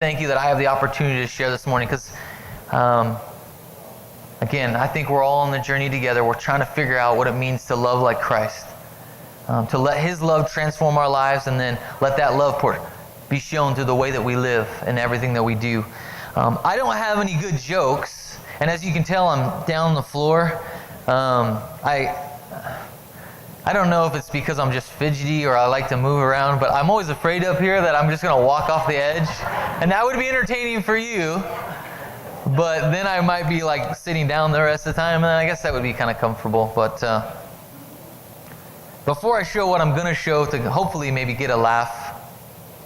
thank you that I have the opportunity to share this morning because, again, I think we're all on the journey together. We're trying to figure out what it means to love like Christ, to let His love transform our lives, and then let that love be shown through the way that we live and everything that we do. I don't have any good jokes, and as you can tell, I'm down on the floor. I don't know if it's because I'm just fidgety or I like to move around, but I'm always afraid up here that I'm just going to walk off the edge. And that would be entertaining for you, but then I might be like sitting down the rest of the time, and I guess that would be kind of comfortable. But before I show what I'm going to show to hopefully maybe get a laugh,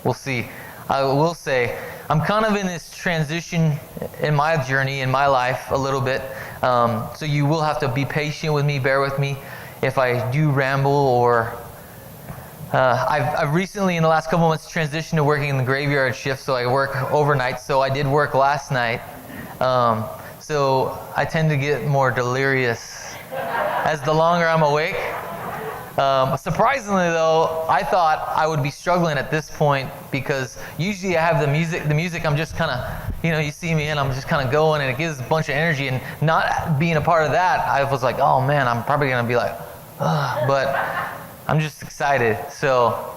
we'll see. I will say, I'm kind of in this transition in my journey, in my life, a little bit. So you will have to be patient with me, bear with me if I do ramble, or I've recently, in the last couple months, transitioned to working in the graveyard shift, so I work overnight. So I did work last night. So I tend to get more delirious as the longer I'm awake. Surprisingly though, I thought I would be struggling at this point because usually I have the music I'm just kind of, you see me and I'm just kind of going and it gives a bunch of energy, and not being a part of that, I was like, oh man, I'm probably going to be like, ugh, but I'm just excited. So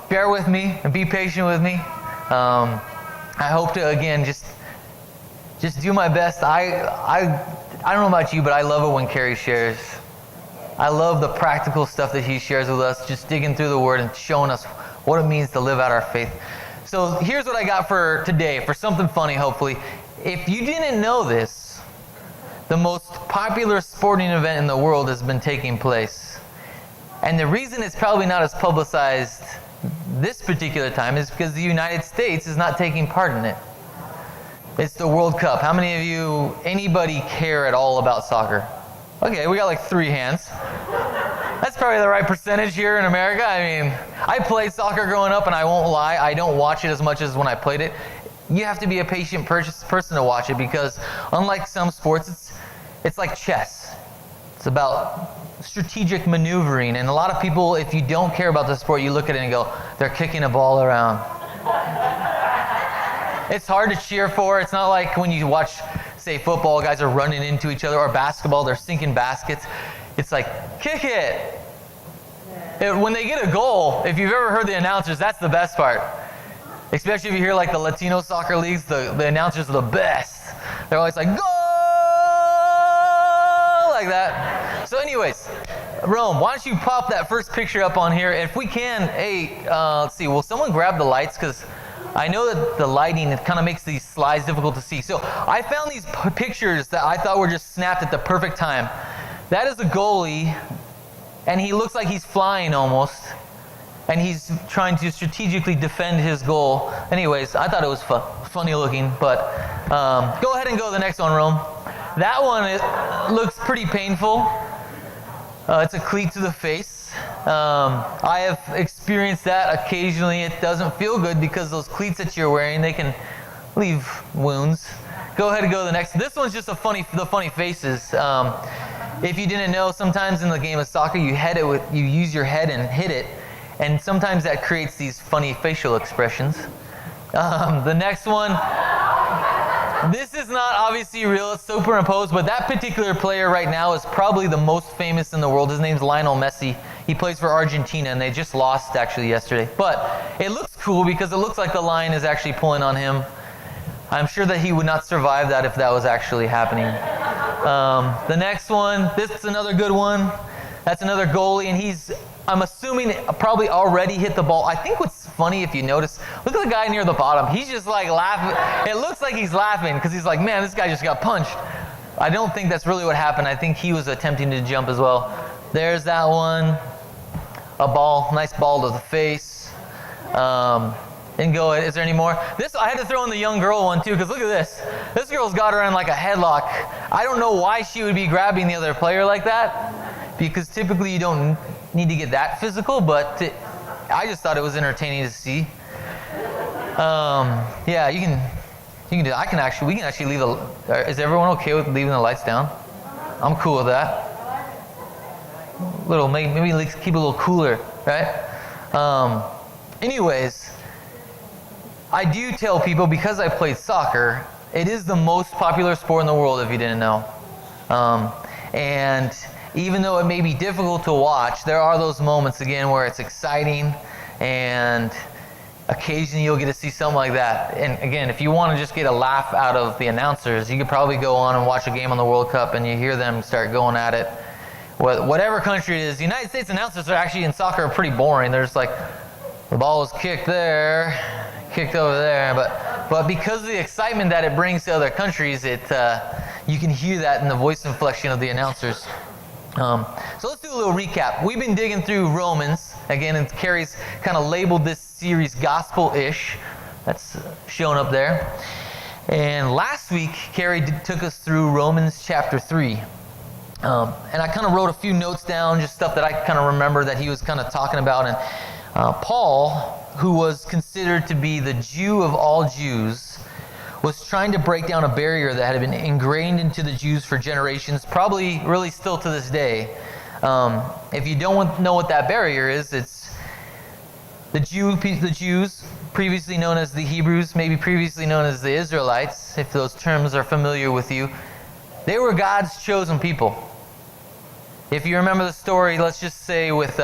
bear with me and be patient with me. I hope to, again, just do my best. I don't know about you, but I love it when Carrie shares. I love the practical stuff that he shares with us, just digging through the Word and showing us what it means to live out our faith. So here's what I got for today, for something funny, hopefully. If you didn't know this, the most popular sporting event in the world has been taking place. And the reason it's probably not as publicized this particular time is because the United States is not taking part in it. It's the World Cup. How many of you, anybody care at all about soccer? Okay, we got like 3 hands. That's probably the right percentage here in America. I mean, I played soccer growing up, and I won't lie, I don't watch it as much as when I played it. You have to be a patient person to watch it because unlike some sports, it's like chess. It's about strategic maneuvering. And a lot of people, if you don't care about the sport, you look at it and go, they're kicking a ball around. It's hard to cheer for. It's not like when you watch, say, football, guys are running into each other, or basketball, they're sinking baskets. It's like, kick it. When they get a goal, if you've ever heard the announcers, that's the best part. Especially if you hear like the Latino soccer leagues, the announcers are the best. They're always like, goal! Like that. So anyways, Rome, why don't you pop that first picture up on here? If we can, hey, let's see, will someone grab the lights? Because I know that the lighting, it kind of makes these slides difficult to see. So I found these pictures that I thought were just snapped at the perfect time. That is a goalie, and he looks like he's flying almost, and he's trying to strategically defend his goal. Anyways, I thought it was funny looking, but go ahead and go to the next one, Rome. That one, it looks pretty painful. It's a cleat to the face. I have experienced that occasionally. It doesn't feel good because those cleats that you're wearing, they can leave wounds. Go ahead and go to the next. This one's just the funny faces. If you didn't know, sometimes in the game of soccer, you use your head and hit it, and sometimes that creates these funny facial expressions. The next one, this is not obviously real, it's superimposed, but that particular player right now is probably the most famous in the world. His name's Lionel Messi. He plays for Argentina, and they just lost actually yesterday. But it looks cool because it looks like the lion is actually pulling on him. I'm sure that he would not survive that if that was actually happening. The next one, this is another good one. That's another goalie, and I'm assuming, probably already hit the ball. I think what's funny, if you notice, look at the guy near the bottom. He's just like laughing. It looks like he's laughing because he's like, man, this guy just got punched. I don't think that's really what happened. I think he was attempting to jump as well. There's that one. A ball, nice ball to the face. And go ahead. Is there any more? This, I had to throw in the young girl one too, because look at this. This girl's got her in like a headlock. I don't know why she would be grabbing the other player like that, because typically you don't need to get that physical, but I just thought it was entertaining to see. Yeah, you can do. We can actually leave the. Is everyone okay with leaving the lights down? I'm cool with that. Maybe let's keep it a little cooler, right? Anyways, I do tell people, because I played soccer, it is the most popular sport in the world, if you didn't know. And even though it may be difficult to watch, there are those moments, again, where it's exciting, and occasionally you'll get to see something like that. And again, if you want to just get a laugh out of the announcers, you could probably go on and watch a game on the World Cup, and you hear them start going at it. Whatever country it is, the United States announcers are actually in soccer are pretty boring. They're just like, the ball was kicked there, kicked over there. But because of the excitement that it brings to other countries, you can hear that in the voice inflection of the announcers. So let's do a little recap. We've been digging through Romans. Again, and Carrie's kind of labeled this series gospel-ish. That's shown up there. And last week, Carrie took us through Romans chapter 3. And I kind of wrote a few notes down, just stuff that I kind of remember that he was kind of talking about. And Paul, who was considered to be the Jew of all Jews, was trying to break down a barrier that had been ingrained into the Jews for generations, probably really still to this day. If you don't know what that barrier is, it's the Jews, previously known as the Hebrews, maybe previously known as the Israelites, if those terms are familiar with you. They were God's chosen people. If you remember the story, let's just say with,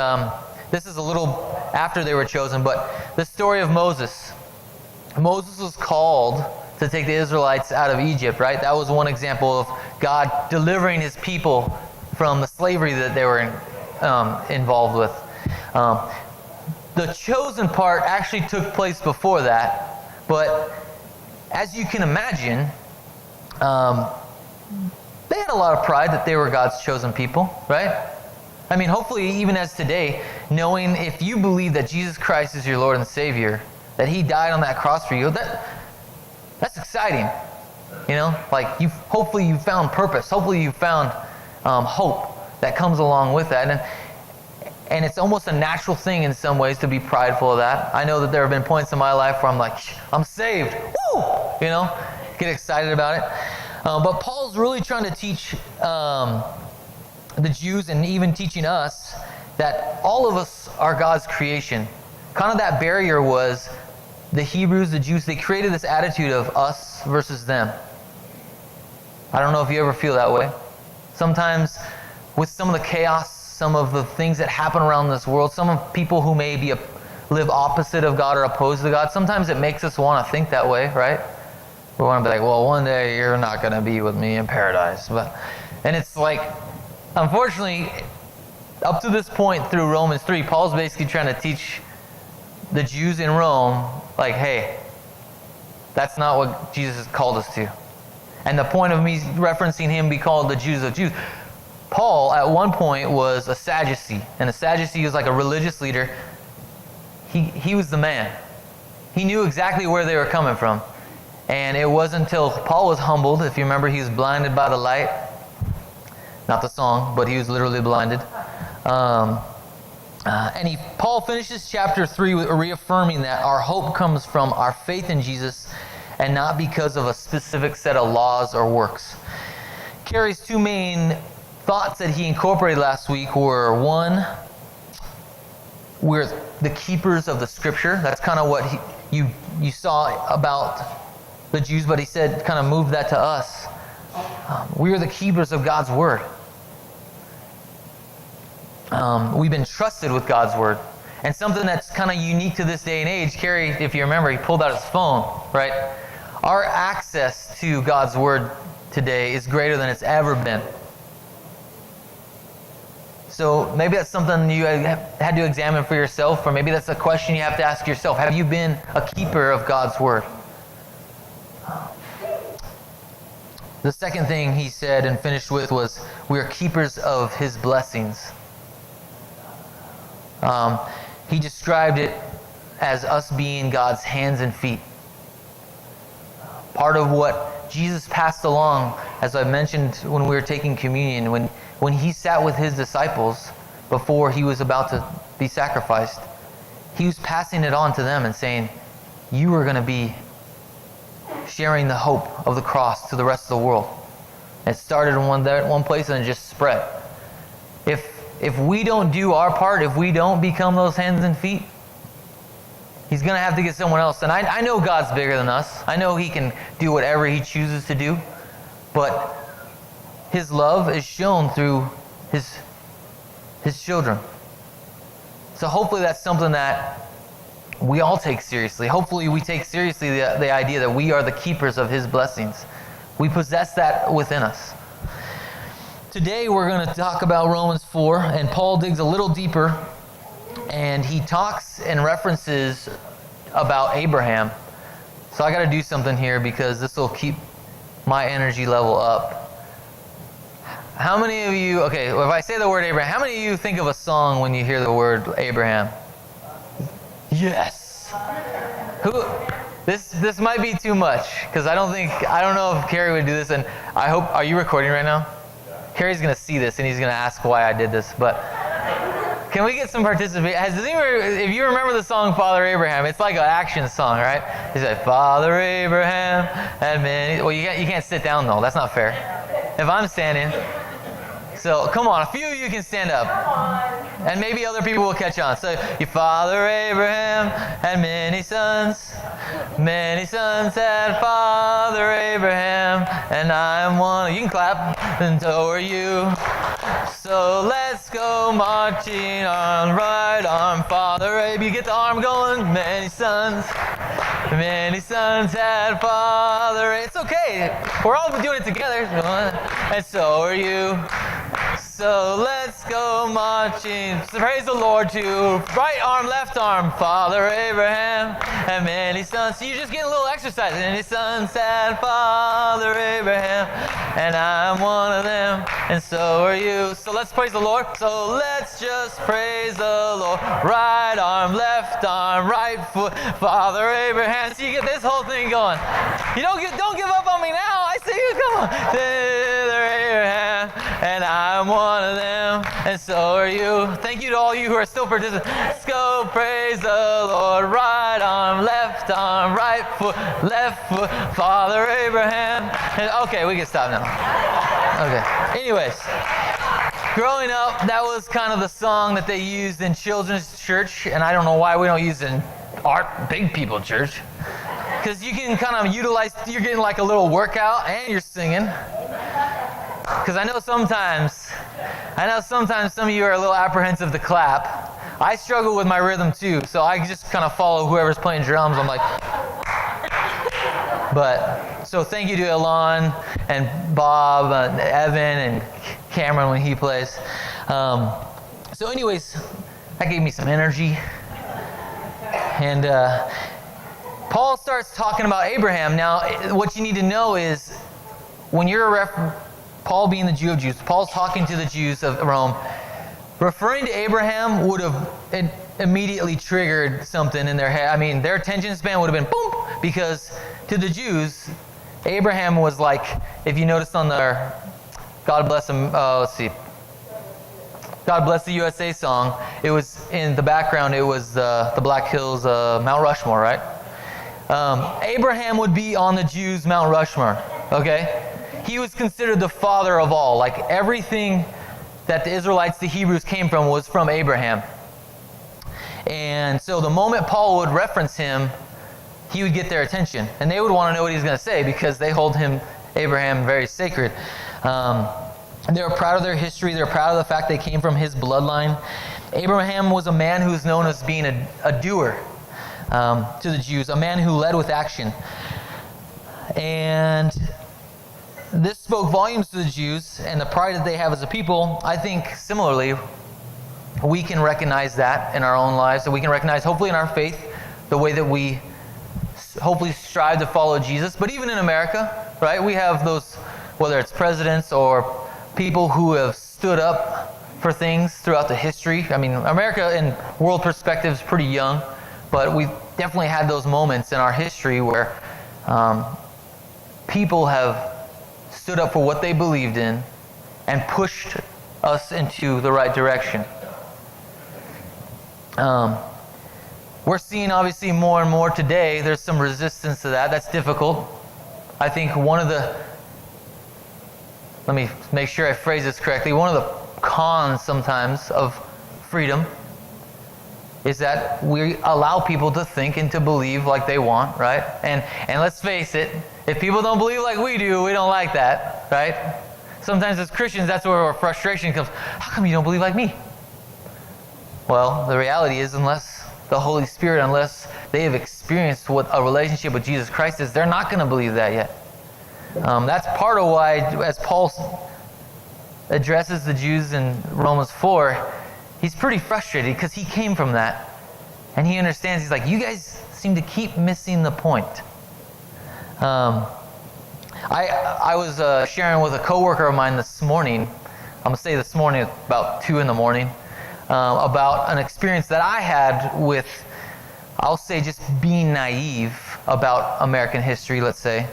this is a little after they were chosen, but the story of Moses. Moses was called to take the Israelites out of Egypt, right? That was one example of God delivering his people from the slavery that they were involved with. The chosen part actually took place before that, but as you can imagine, they had a lot of pride that they were God's chosen people, right? I mean, hopefully, even as today, knowing if you believe that Jesus Christ is your Lord and Savior, that he died on that cross for you, that's exciting. You know, like hopefully you found purpose. Hopefully you found hope that comes along with that. And it's almost a natural thing in some ways to be prideful of that. I know that there have been points in my life where I'm like, I'm saved. Woo! You know, get excited about it. But Paul's really trying to teach the Jews, and even teaching us, that all of us are God's creation. Kind of that barrier was the Hebrews, the Jews, they created this attitude of us versus them. I don't know if you ever feel that way. Sometimes with some of the chaos, some of the things that happen around this world, some of people who may live opposite of God or opposed to God, sometimes it makes us want to think that way, right? We want to be like, well, one day you're not going to be with me in paradise. And it's like, unfortunately, up to this point through Romans 3, Paul's basically trying to teach the Jews in Rome, like, hey, that's not what Jesus has called us to. And the point of me referencing him be called the Jews of Jews, Paul at one point was a Sadducee, and a Sadducee was like a religious leader. He was the man. He knew exactly where they were coming from. And it wasn't until Paul was humbled, if you remember, he was blinded by the light. Not the song, but he was literally blinded. Paul finishes chapter 3 with reaffirming that our hope comes from our faith in Jesus and not because of a specific set of laws or works. Carrie's two main thoughts that he incorporated last week were, one, we're the keepers of the Scripture. That's kind of what you saw about the Jews, but he said, kind of moved that to us. We are the keepers of God's Word. We've been trusted with God's Word. And something that's kind of unique to this day and age, Carrie, if you remember, he pulled out his phone, right? Our access to God's Word today is greater than it's ever been. So maybe that's something you had to examine for yourself, or maybe that's a question you have to ask yourself. Have you been a keeper of God's Word? The second thing he said and finished with was, we are keepers of his blessings. He described it as us being God's hands and feet. Part of what Jesus passed along, as I mentioned when we were taking communion, when he sat with his disciples before he was about to be sacrificed, he was passing it on to them and saying, you are going to be sharing the hope of the cross to the rest of the world. It started in one place and it just spread. If we don't do our part, if we don't become those hands and feet, He's going to have to get someone else. And I know God's bigger than us. I know He can do whatever He chooses to do. But His love is shown through His children. So hopefully that's something that we all take seriously. Hopefully we take seriously the idea that we are the keepers of His blessings. We possess that within us. Today we're going to talk about Romans 4, and Paul digs a little deeper, and he talks and references about Abraham. So I got to do something here because this will keep my energy level up. How many of you, okay, if I say the word Abraham, how many of you think of a song when you hear the word Abraham? Yes. Who? This might be too much because I don't know if Carrie would do this, and I hope, are you recording right now? Carrie's going to see this and he's going to ask why I did this, but can we get some participation? If you remember the song Father Abraham, it's like an action song, right? He said, Father Abraham had many, well, you can't sit down though, that's not fair. If I'm standing, so come on, a few of you can stand up. And maybe other people will catch on. So, your father Abraham had many sons. Many sons had Father Abraham. And I am one. You can clap. And so are you. So let's go marching on right arm. Father Abraham. You get the arm going. Many sons. Many sons had Father. It's okay. We're all doing it together. And so are you. So let's go marching. Praise the Lord to right arm, left arm. Father Abraham and many sons. So you're just getting a little exercise. Many sons had Father Abraham, and I'm one of them, and so are you. So let's praise the Lord. So let's just praise the Lord. Right arm, left arm, right foot. Father Abraham. So you get this whole thing going. You don't give up on me now. I see you. Come on. Father Abraham, and I'm one of them, and so are you. Thank you to all you who are still participating. Let's go praise the Lord. Right arm, right foot, left foot. Father Abraham. And, okay, we can stop now. Okay. Anyways, growing up, that was kind of the song that they used in children's church, and I don't know why we don't use it in our big people church. Because you can kind of utilize, you're getting like a little workout and you're singing. Because I know sometimes some of you are a little apprehensive to clap. I struggle with my rhythm too, so I just kind of follow whoever's playing drums. I'm like, but so thank you to Elon and Bob and Evan and Cameron when he plays. So anyways, that gave me some energy. And Paul starts talking about Abraham. Now, what you need to know is when you're Paul being the Jew of Jews, Paul's talking to the Jews of Rome. Referring to Abraham would have immediately triggered something in their head. I mean, their attention span would have been boom, because to the Jews, Abraham was like, if you noticed on their God Bless Him, let's see, God Bless the USA song, it was in the background, it was the Black Hills, Mount Rushmore, right? Abraham would be on the Jews' Mount Rushmore, okay? He was considered the father of all. Like everything that the Israelites, the Hebrews, came from was from Abraham. And so the moment Paul would reference him, he would get their attention. And they would want to know what he's going to say because they hold Abraham, very sacred. They were proud of their history. They're proud of the fact they came from his bloodline. Abraham was a man who's known as being a doer to the Jews, a man who led with action. And this spoke volumes to the Jews and the pride that they have as a people. I think similarly, we can recognize that in our own lives, that we can recognize hopefully in our faith, the way that we hopefully strive to follow Jesus. But even in America, right, we have those, whether it's presidents or people who have stood up for things throughout the history. I mean, America in world perspective is pretty young, but we've definitely had those moments in our history where people have stood up for what they believed in and pushed us into the right direction. We're seeing obviously more and more today, there's some resistance to that. That's difficult. I think let me make sure I phrase this correctly, one of the cons sometimes of freedom is that we allow people to think and to believe like they want, right? And let's face it, if people don't believe like we do, we don't like that, right? Sometimes as Christians, that's where our frustration comes. How come you don't believe like me? Well, the reality is, unless the Holy Spirit, unless they have experienced what a relationship with Jesus Christ is, they're not going to believe that yet. That's part of why, as Paul addresses the Jews in Romans 4, he's pretty frustrated because he came from that. And he understands, he's like, you guys seem to keep missing the point. I was sharing with a coworker of mine this morning, I'm going to say this morning, about 2 in the morning, about an experience that I had with, I'll say, just being naive about American history, let's say.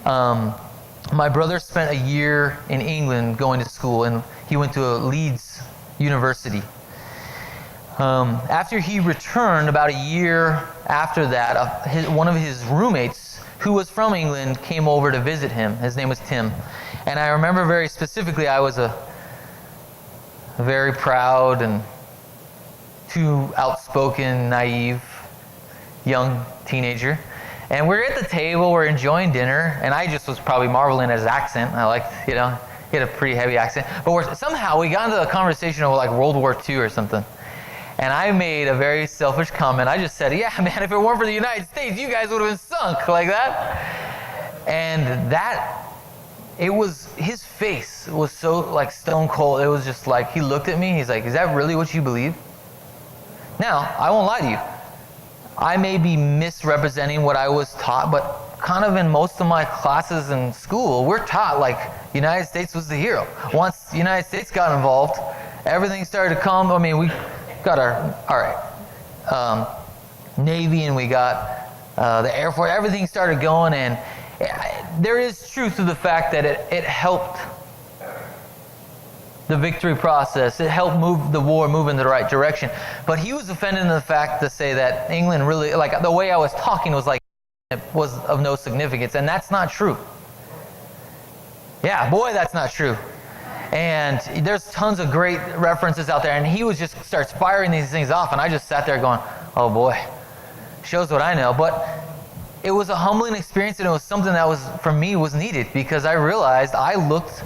My brother spent a year in England going to school, and he went to Leeds University. After he returned, about a year after that, one of his roommates, who was from England, came over to visit him. His name was Tim. And I remember very specifically, I was a very proud and too outspoken, naive, young teenager. And we're at the table, we're enjoying dinner, and I just was probably marveling at his accent. I liked, he had a pretty heavy accent. But somehow we got into a conversation of like World War II or something. And I made a very selfish comment. I just said, yeah, man, if it weren't for the United States, you guys would have been sunk like that. And his face was so like stone cold. It was just like, he looked at me, he's like, is that really what you believe? Now, I won't lie to you. I may be misrepresenting what I was taught, but kind of in most of my classes in school, we're taught like the United States was the hero. Once the United States got involved, everything started to come. I mean, we got our Navy, and we got the Air Force. Everything started going, and there is truth to the fact that it helped the victory process. It helped move the war move in the right direction. But he was offended in the fact to say that England really, like the way I was talking was like it was of no significance, and that's not true. Yeah, boy, that's not true. And there's tons of great references out there, and he starts firing these things off, and I just sat there going, oh boy, shows what I know. But it was a humbling experience, and it was something that was, for me, was needed, because I realized I looked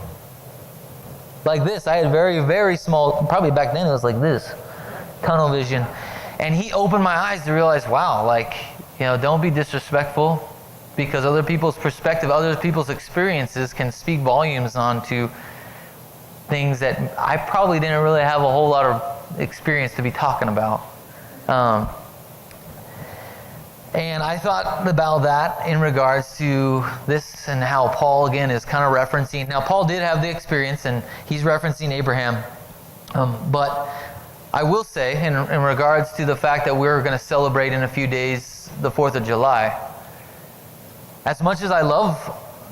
like this. I had very, very small, probably back then it was like this, tunnel vision. And he opened my eyes to realize, wow, like, don't be disrespectful, because other people's perspective, other people's experiences can speak volumes onto things that I probably didn't really have a whole lot of experience to be talking about. And I thought about that in regards to this and how Paul, again, is kind of referencing. Now, Paul did have the experience, and he's referencing Abraham. But I will say, in regards to the fact that we're going to celebrate in a few days the 4th of July, as much as I love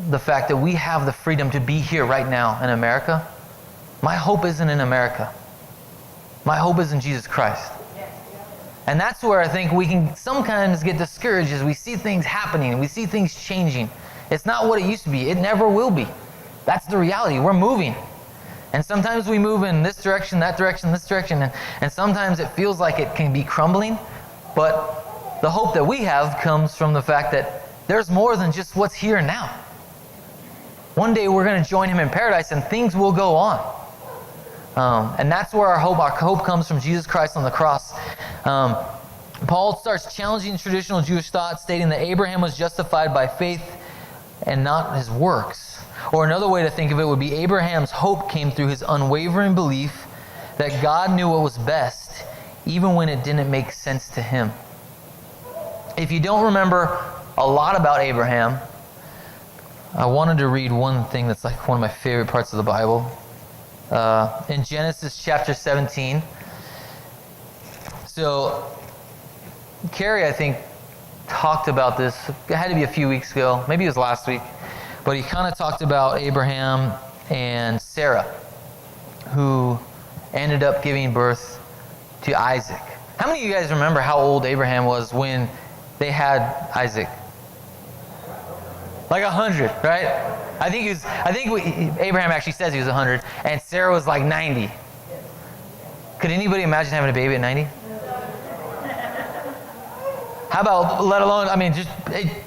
the fact that we have the freedom to be here right now in America, my hope isn't in America. My hope is in Jesus Christ. And that's where I think we can sometimes get discouraged as we see things happening, we see things changing. It's not what it used to be. It never will be. That's the reality. We're moving. And sometimes we move in this direction, that direction, this direction, and sometimes it feels like it can be crumbling. But the hope that we have comes from the fact that there's more than just what's here now. One day we're going to join him in paradise, and things will go on. And that's where our hope comes from Jesus Christ on the cross. Paul starts challenging traditional Jewish thought, stating that Abraham was justified by faith and not his works. Or another way to think of it would be Abraham's hope came through his unwavering belief that God knew what was best, even when it didn't make sense to him. If you don't remember a lot about Abraham, I wanted to read one thing that's like one of my favorite parts of the Bible. In Genesis chapter 17. So, Carrie, I think, talked about this. It had to be a few weeks ago. Maybe it was last week. But he kind of talked about Abraham and Sarah, who ended up giving birth to Isaac. How many of you guys remember how old Abraham was when they had Isaac? Like 100, right? I think Abraham actually says he was 100, and Sarah was like 90. Could anybody imagine having a baby at 90? How about, let alone, just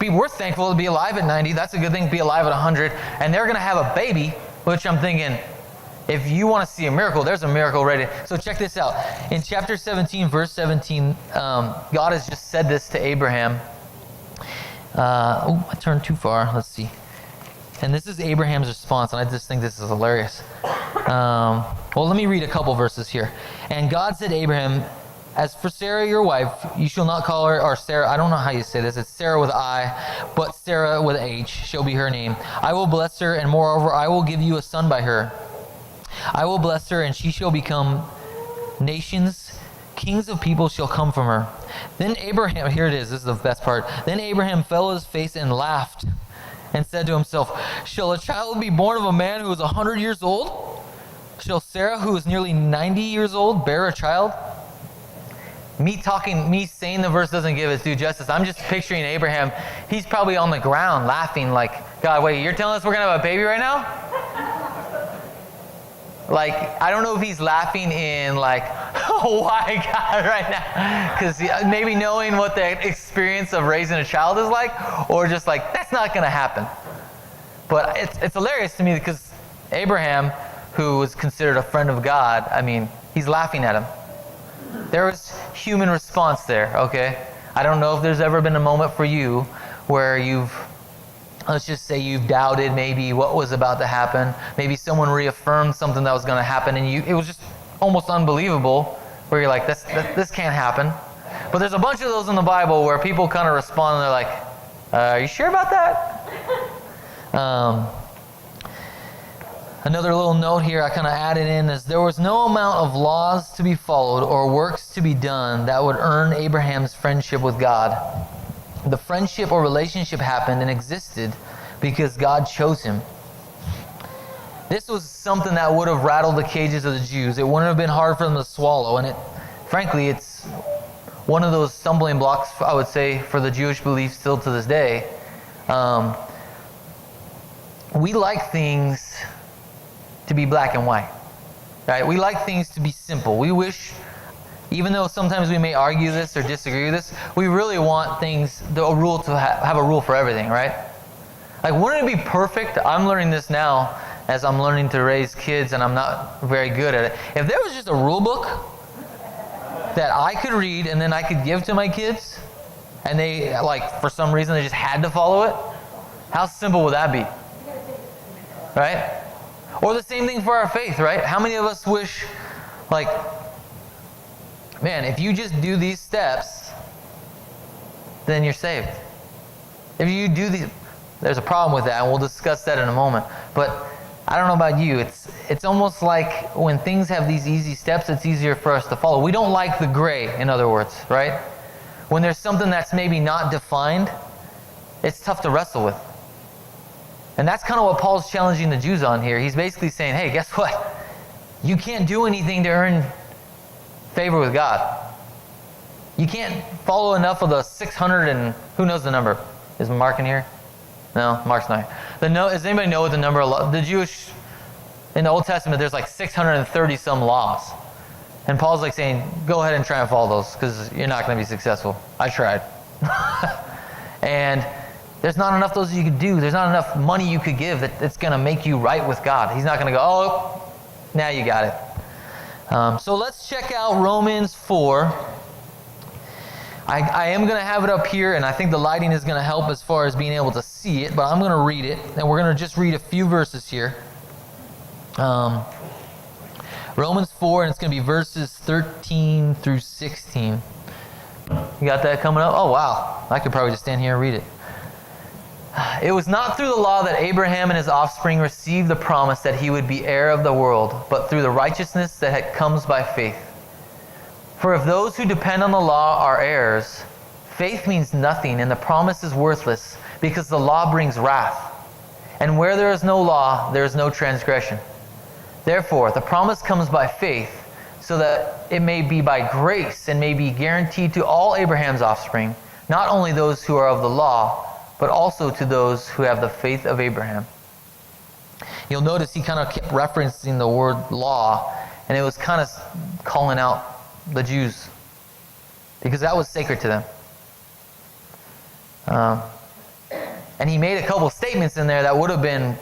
we're thankful to be alive at 90. That's a good thing to be alive at 100. And they're going to have a baby, which I'm thinking, if you want to see a miracle, there's a miracle ready. So check this out. In chapter 17, verse 17, God has just said this to Abraham. I turned too far. Let's see. And this is Abraham's response, and I just think this is hilarious. Well, let me read a couple verses here. And God said to Abraham, as for Sarah, your wife, you shall not call her, or Sarah, I don't know how you say this, it's Sarah with I, but Sarah with H shall be her name. I will bless her, and moreover, I will give you a son by her. I will bless her, and she shall become nations. Kings of people shall come from her. Then Abraham, here it is, this is the best part. Then Abraham fell on his face and laughed, and said to himself, shall a child be born of a man who is 100 years old? Shall Sarah, who is nearly 90 years old, bear a child? Me saying the verse doesn't give its due justice. I'm just picturing Abraham. He's probably on the ground laughing like, God, wait, you're telling us we're going to have a baby right now? Like, I don't know if he's laughing in like, oh my God, right now. Because maybe knowing what the experience of raising a child is like, or just like, that's not going to happen. But it's hilarious to me because Abraham, who was considered a friend of God, he's laughing at him. There was human response there, okay? I don't know if there's ever been a moment for you where let's just say you've doubted maybe what was about to happen. Maybe someone reaffirmed something that was going to happen, and it was just almost unbelievable, where you're like, this can't happen. But there's a bunch of those in the Bible where people kind of respond, and they're like, are you sure about that? Another little note here I kind of added in is there was no amount of laws to be followed or works to be done that would earn Abraham's friendship with God. The friendship or relationship happened and existed because God chose him. This was something that would have rattled the cages of the Jews. It wouldn't have been hard for them to swallow, and frankly, it's one of those stumbling blocks, I would say, for the Jewish belief still to this day. We like things to be black and white, right? We like things to be simple. We wish, even though sometimes we may argue this or disagree with this, we really want a rule to have a rule for everything, right? Like, wouldn't it be perfect? I'm learning this now as I'm learning to raise kids, and I'm not very good at it. If there was just a rule book that I could read and then I could give to my kids, and they, for some reason, they just had to follow it, how simple would that be? Right? Or the same thing for our faith, right? How many of us wish, man, if you just do these steps, then you're saved. If you do these, there's a problem with that, and we'll discuss that in a moment. But I don't know about you, it's almost like when things have these easy steps, it's easier for us to follow. We don't like the gray, in other words, right? When there's something that's maybe not defined, it's tough to wrestle with. And that's kind of what Paul's challenging the Jews on here. He's basically saying, hey, guess what? You can't do anything to earn favor with God. You can't follow enough of the 600 and who knows the number? Is Mark in here? No, Mark's not here. Does anybody know what the number of the Jewish, in the Old Testament, there's 630 some laws. And Paul's saying, go ahead and try and follow those because you're not going to be successful. I tried. And there's not enough of those you could do. There's not enough money you could give that's going to make you right with God. He's not going to go, oh, now you got it. So let's check out Romans 4. I am going to have it up here, and I think the lighting is going to help as far as being able to see it, but I'm going to read it, and we're going to just read a few verses here. Romans 4, and it's going to be verses 13 through 16. You got that coming up? Oh, wow. I could probably just stand here and read it. It was not through the law that Abraham and his offspring received the promise that he would be heir of the world, but through the righteousness that comes by faith. For if those who depend on the law are heirs, faith means nothing and the promise is worthless because the law brings wrath. And where there is no law, there is no transgression. Therefore, the promise comes by faith so that it may be by grace and may be guaranteed to all Abraham's offspring, not only those who are of the law, but also to those who have the faith of Abraham. You'll notice he kind of kept referencing the word law, and it was kind of calling out the Jews because that was sacred to them. And he made a couple statements in there that would have been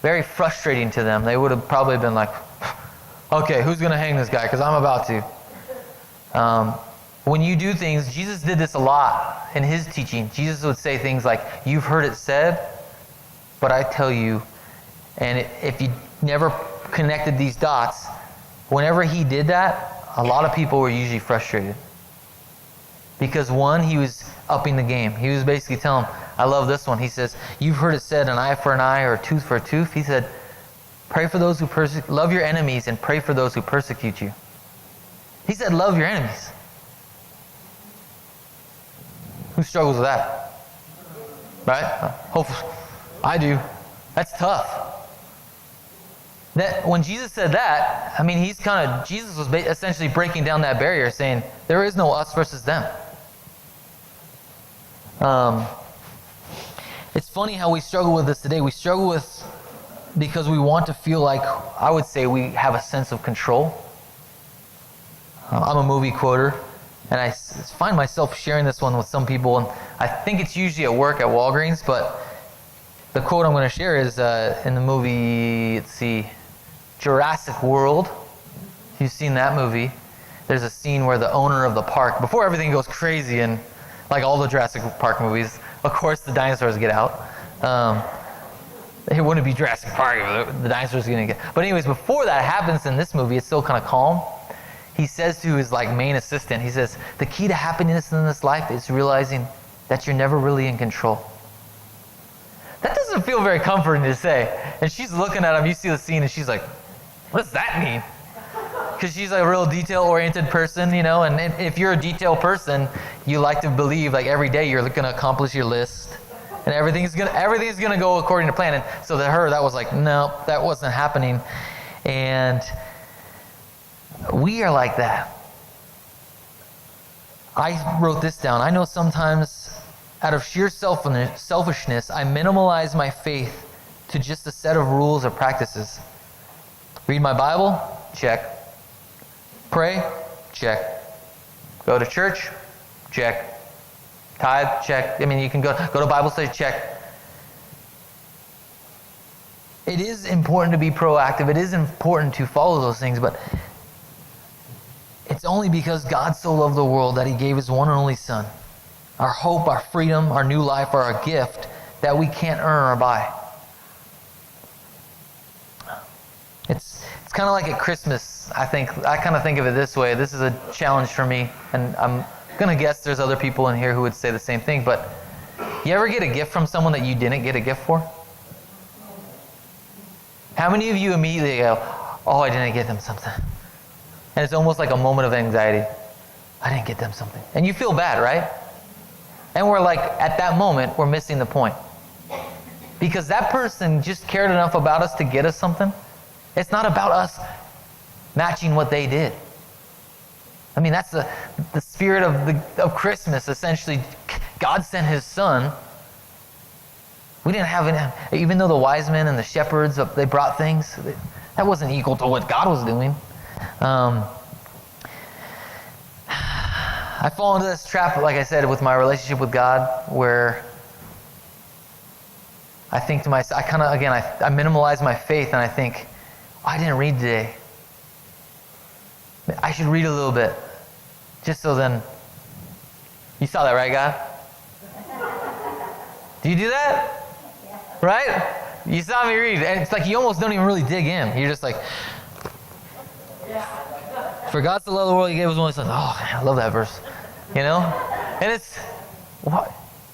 very frustrating to them. They would have probably been like, okay, who's going to hang this guy? Because I'm about to. When you do things, Jesus did this a lot in his teaching. Jesus would say things like, you've heard it said, but I tell you. And if you never connected these dots, whenever he did that, a lot of people were usually frustrated. Because one, he was upping the game. He was basically telling them, I love this one. He says, you've heard it said, an eye for an eye or a tooth for a tooth. He said, pray for those who love your enemies and pray for those who persecute you. He said, love your enemies. Who struggles with that? Right? Hopefully, I do. That's tough. That when Jesus said that, I mean, Jesus was essentially breaking down that barrier, saying there is no us versus them. It's funny how we struggle with this today. We struggle with because we want to feel like, I would say, we have a sense of control. I'm a movie quoter, and I find myself sharing this one with some people, and I think it's usually at work at Walgreens, but the quote I'm going to share is in the movie, Jurassic World. If you've seen that movie, there's a scene where the owner of the park, before everything goes crazy and like all the Jurassic Park movies, of course the dinosaurs get out. It wouldn't be Jurassic Park, the dinosaurs are going to get... But anyways, before that happens in this movie, it's still kind of calm. He says to his main assistant, he says, the key to happiness in this life is realizing that you're never really in control. That doesn't feel very comforting to say. And she's looking at him, you see the scene, and she's like, what does that mean? Because she's a real detail-oriented person, and if you're a detail person, you like to believe every day you're going to accomplish your list, and everything's going to go according to plan. And so to her, that was no, that wasn't happening. And we are like that. I wrote this down. I know sometimes out of sheer selfishness, I minimalize my faith to just a set of rules or practices. Read my Bible? Check. Pray? Check. Go to church? Check. Tithe? Check. I mean, you can go to Bible study? Check. It is important to be proactive. It is important to follow those things, but it's only because God so loved the world that he gave his one and only Son. Our hope, our freedom, our new life are a gift that we can't earn or buy. It's kind of like at Christmas. I kind of think of it this way. This is a challenge for me, and I'm going to guess there's other people in here who would say the same thing, but you ever get a gift from someone that you didn't get a gift for? How many of you immediately go, oh, I didn't get them something? And it's almost like a moment of anxiety. I didn't get them something. And you feel bad, right? And we're at that moment, we're missing the point. Because that person just cared enough about us to get us something. It's not about us matching what they did. I mean, that's the spirit of Christmas, essentially. God sent his Son. We didn't have any, even though the wise men and the shepherds, they brought things, that wasn't equal to what God was doing. I fall into this trap, like I said, with my relationship with God, where I think to myself, I minimalize my faith, and I think, I didn't read today. I should read a little bit, just so then. You saw that, right, God? Do you do that? Yeah. Right? You saw me read, and it's you almost don't even really dig in. You're just for God so loved the world, he gave his only Son. Oh, I love that verse. And it's, and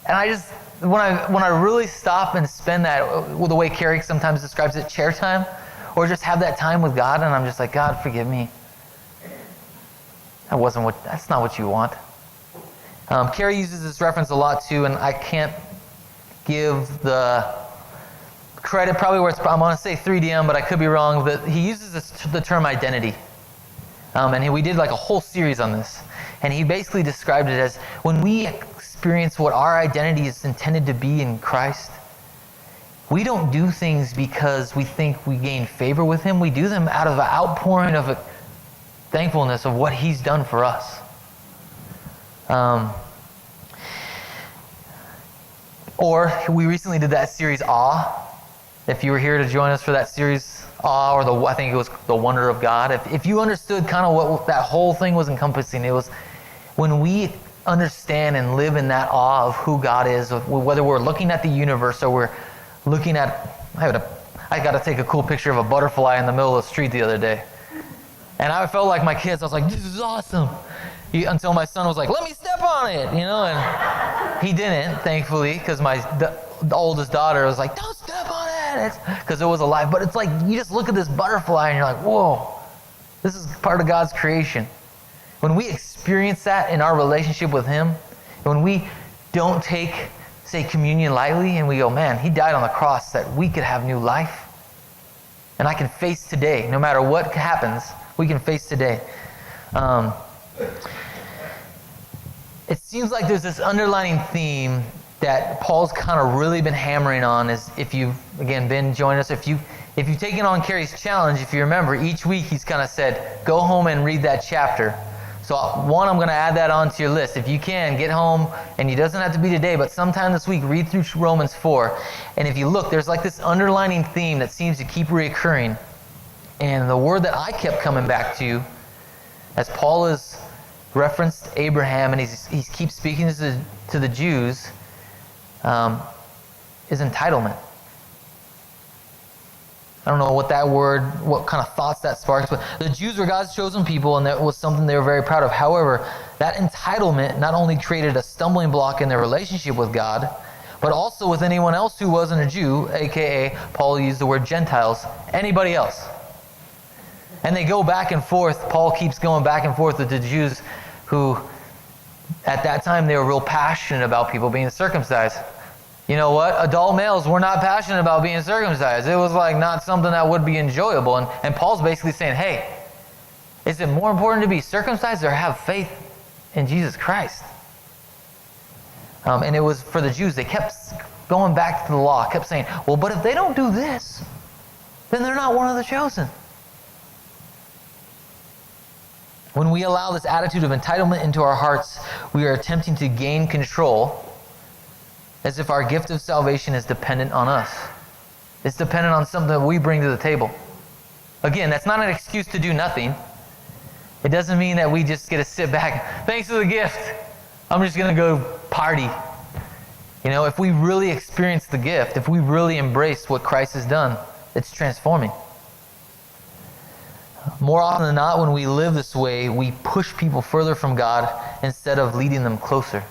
I just, when I really stop and spend that, the way Carrie sometimes describes it, chair time, or just have that time with God, and I'm just God, forgive me. That's not what you want. Carrie uses this reference a lot too, and I can't give the credit probably where I'm going to say 3DM, but I could be wrong. But he uses the term identity. And we did a whole series on this. And he basically described it as when we experience what our identity is intended to be in Christ, we don't do things because we think we gain favor with him. We do them out of an outpouring of thankfulness of what he's done for us. Or we recently did that series, Awe. If you were here to join us for that series, Awe, or I think it was The Wonder of God. If you understood kind of what that whole thing was encompassing, it was when we understand and live in that awe of who God is, whether we're looking at the universe or we're looking at, I got to take a cool picture of a butterfly in the middle of the street the other day. And I felt like my kids, I was like, this is awesome. Until my son was like, let me step on it, and he didn't, thankfully, because the oldest daughter was like, don't step on it, because it was alive. But it's like, you just look at this butterfly and you're like, whoa, this is part of God's creation. When we experience that in our relationship with Him, when we don't take, say, communion lightly, and we go, man, He died on the cross that we could have new life. And I can face today, no matter what happens, we can face today. It seems like there's this underlining theme that Paul's kind of really been hammering on. Is if you've, again, been joining us, if you've taken on Carrie's challenge, if you remember, each week he's kind of said, go home and read that chapter. So one, I'm going to add that onto your list. If you can, get home, and it doesn't have to be today, but sometime this week, read through Romans 4. And if you look, there's like this underlining theme that seems to keep reoccurring. And the word that I kept coming back to, as Paul has referenced Abraham, and he keeps speaking to the Jews, is entitlement. I don't know what that word, what kind of thoughts that sparks, but the Jews were God's chosen people, and that was something they were very proud of. However, that entitlement not only created a stumbling block in their relationship with God, but also with anyone else who wasn't a Jew, aka Paul used the word Gentiles, anybody else. And they go back and forth. Paul keeps going back and forth with the Jews who, at that time, they were real passionate about people being circumcised. You know what? Adult males were not passionate about being circumcised. It was like not something that would be enjoyable. And Paul's basically saying, hey, is it more important to be circumcised or have faith in Jesus Christ? And it was for the Jews. They kept going back to the law, kept saying, well, but if they don't do this, then they're not one of the chosen. When we allow this attitude of entitlement into our hearts, we are attempting to gain control as if our gift of salvation is dependent on us. It's dependent on something that we bring to the table. Again, that's not an excuse to do nothing. It doesn't mean that we just get to sit back. Thanks for the gift. I'm just going to go party. If we really experience the gift, if we really embrace what Christ has done, it's transforming. More often than not, when we live this way, we push people further from God instead of leading them closer.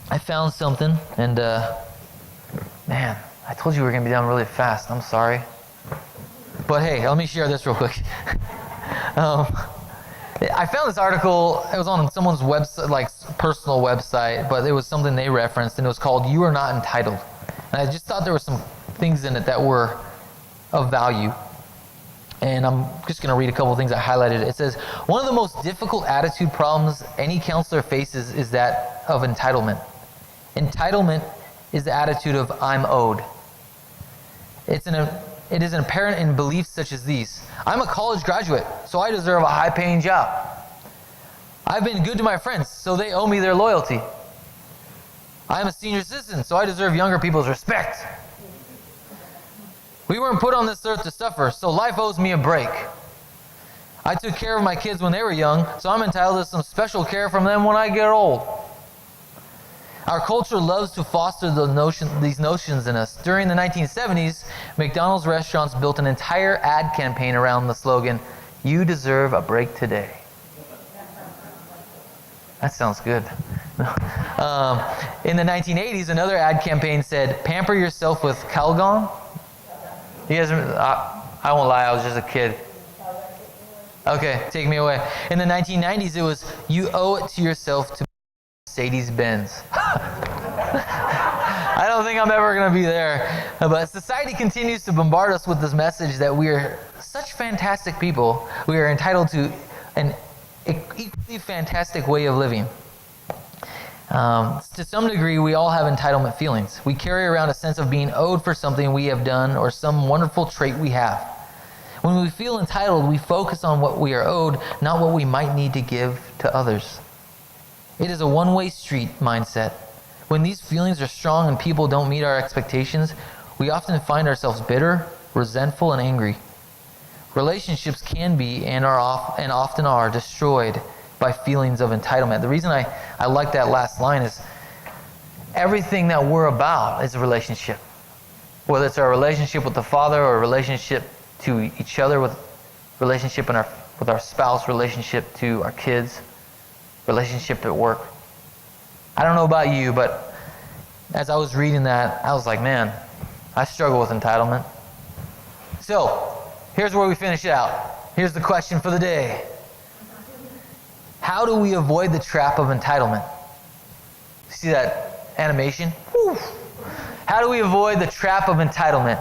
I found something, and man, I told you we were going to be done really fast. I'm sorry. But hey, let me share this real quick. I found this article. It was on someone's website, like personal website, but it was something they referenced, and it was called "You Are Not Entitled." And I just thought there were some things in it that were of value. And I'm just going to read a couple of things I highlighted. It says, one of the most difficult attitude problems any counselor faces is that of entitlement. Entitlement is the attitude of I'm owed. It is apparent in beliefs such as these. I'm a college graduate, so I deserve a high-paying job. I've been good to my friends, so they owe me their loyalty. I am a senior citizen, so I deserve younger people's respect. We weren't put on this earth to suffer, so life owes me a break. I took care of my kids when they were young, so I'm entitled to some special care from them when I get old. Our culture loves to foster these notions in us. During the 1970s, McDonald's restaurants built an entire ad campaign around the slogan, "You deserve a break today." That sounds good. In the 1980s, another ad campaign said, "Pamper yourself with Calgon." You guys, I won't lie, I was just a kid. Okay, take me away. In the 1990s, it was, "You owe it to yourself to Mercedes-Benz." I don't think I'm ever going to be there. But society continues to bombard us with this message that we are such fantastic people. We are entitled to an equally fantastic way of living. To some degree, we all have entitlement feelings. We carry around a sense of being owed for something we have done or some wonderful trait we have. When we feel entitled, we focus on what we are owed, not what we might need to give to others. It is a one-way street mindset. When these feelings are strong and people don't meet our expectations, we often find ourselves bitter, resentful, and angry. Relationships can be and often are destroyed by feelings of entitlement. The reason I like that last line is everything that we're about is a relationship. Whether it's our relationship with the Father or a relationship to each other, with relationship with our spouse, relationship to our kids, relationship at work. I don't know about you, but as I was reading that, I was like, man, I struggle with entitlement. So, here's where we finish it out. Here's the question for the day. How do we avoid the trap of entitlement? See that animation? Whew. How do we avoid the trap of entitlement?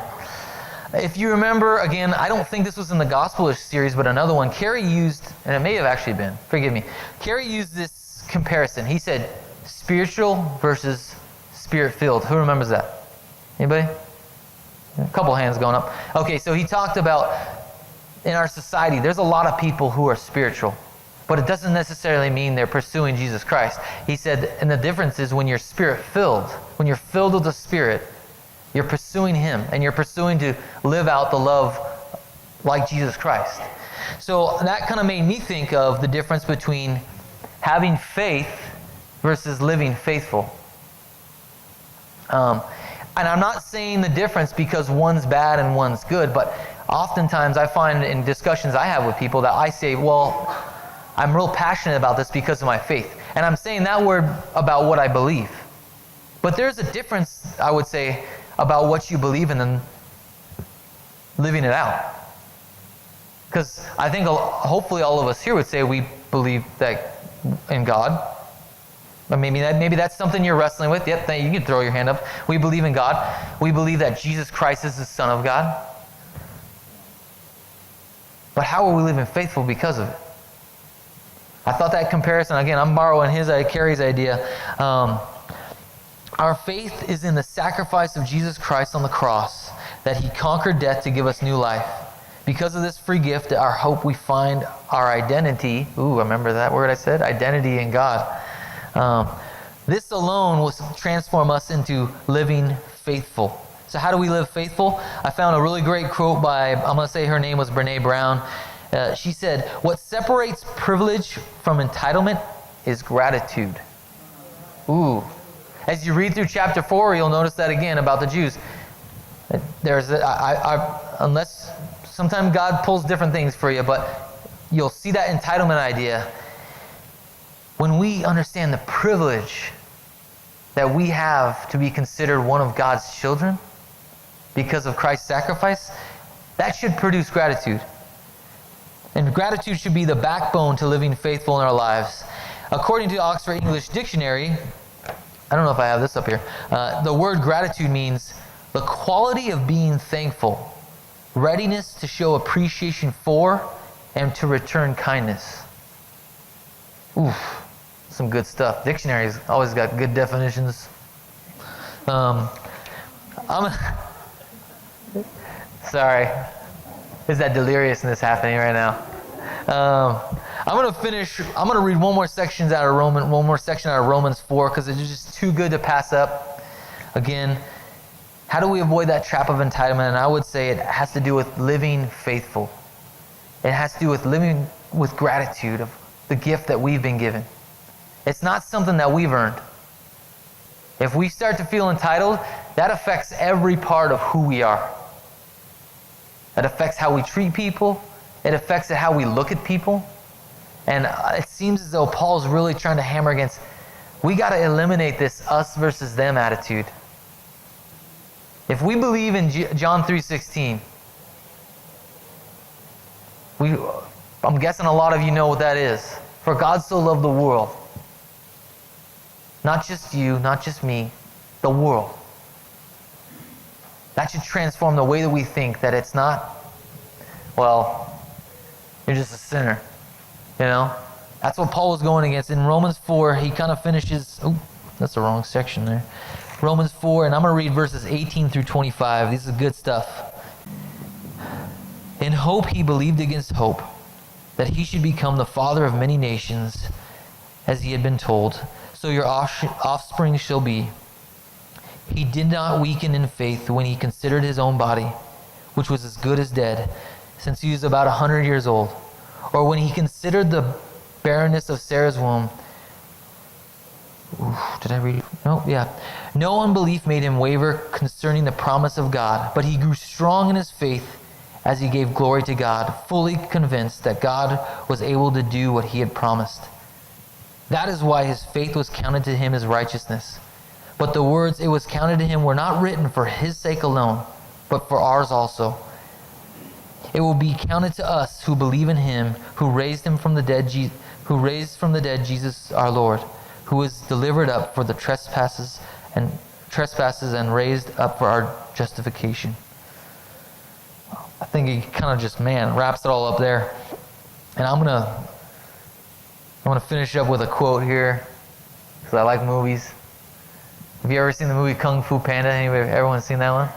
If you remember, again, I don't think this was in the Gospel-ish series, but another one, Carey used, and it may have actually been, forgive me, Carey used this comparison. He said, spiritual versus spirit-filled. Who remembers that? Anybody? A couple hands going up. Okay, so he talked about, in our society, there's a lot of people who are spiritual, but it doesn't necessarily mean they're pursuing Jesus Christ. He said, and the difference is when you're spirit-filled, when you're filled with the Spirit, you're pursuing Him, and you're pursuing to live out the love like Jesus Christ. So that kind of made me think of the difference between having faith versus living faithful. And I'm not saying the difference because one's bad and one's good, but oftentimes I find in discussions I have with people that I say, well, I'm real passionate about this because of my faith. And I'm saying that word about what I believe. But there's a difference, I would say, about what you believe and then living it out. Because I think hopefully all of us here would say we believe that in God. But maybe that's something you're wrestling with. Yep, you can throw your hand up. We believe in God. We believe that Jesus Christ is the Son of God. But how are we living faithful because of it? I thought that comparison, again, I'm borrowing Carey's idea. Our faith is in the sacrifice of Jesus Christ on the cross, that He conquered death to give us new life. Because of this free gift, our hope, we find our identity. Ooh, remember that word I said? Identity in God. This alone will transform us into living faithful. So how do we live faithful? I found a really great quote by, I'm going to say her name was Brene Brown. She said, what separates privilege from entitlement is gratitude. Ooh. As you read through chapter 4, you'll notice that again about the Jews. Unless sometimes God pulls different things for you, but you'll see that entitlement idea. When we understand the privilege that we have to be considered one of God's children because of Christ's sacrifice, that should produce gratitude. And gratitude should be the backbone to living faithful in our lives. According to Oxford English Dictionary, I don't know if I have this up here, the word gratitude means the quality of being thankful, readiness to show appreciation for, and to return kindness. Oof, some good stuff. Dictionaries always got good definitions. Sorry. There's that deliriousness happening right now. I'm going to read one more section out of Romans 4 because it's just too good to pass up. Again, how do we avoid that trap of entitlement? And I would say it has to do with living faithful. It has to do with living with gratitude of the gift that we've been given. It's not something that we've earned. If we start to feel entitled, that affects every part of who we are. It affects how we treat people. It affects how we look at people. And it seems as though Paul's really trying to hammer against, we got to eliminate this us versus them attitude. If we believe in John 3:16, I'm guessing a lot of you know what that is. For God so loved the world. Not just you, not just me, the world. That should transform the way that we think, that it's not, well, you're just a sinner. You know? That's what Paul was going against. In Romans 4, he kind of finishes, that's the wrong section there. Romans 4, and I'm going to read verses 18 through 25. This is good stuff. In hope he believed against hope, that he should become the father of many nations, as he had been told. so your offspring shall be. He did not weaken in faith when he considered his own body, which was as good as dead, since he was about 100 years old, or when he considered the barrenness of Sarah's womb. Did I read? No, yeah. No unbelief made him waver concerning the promise of God, but he grew strong in his faith as he gave glory to God, fully convinced that God was able to do what he had promised. That is why his faith was counted to him as righteousness. But the words "it was counted to him" were not written for his sake alone, but for ours also. It will be counted to us who believe in him who raised from the dead Jesus our Lord, who was delivered up for the trespasses and raised up for our justification. I think he kind of just, wraps it all up there. And I'm gonna finish up with a quote here, because I like movies. Have you ever seen the movie Kung Fu Panda? Everyone seen that one?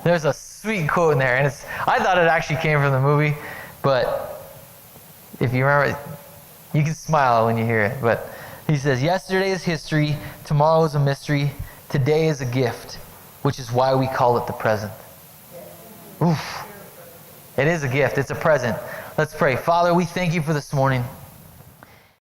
There's a sweet quote in there, and I thought it actually came from the movie, but if you remember, you can smile when you hear it. But he says, "Yesterday is history, tomorrow is a mystery, today is a gift, which is why we call it the present." Oof. It is a gift. It's a present. Let's pray. Father, we thank you for this morning.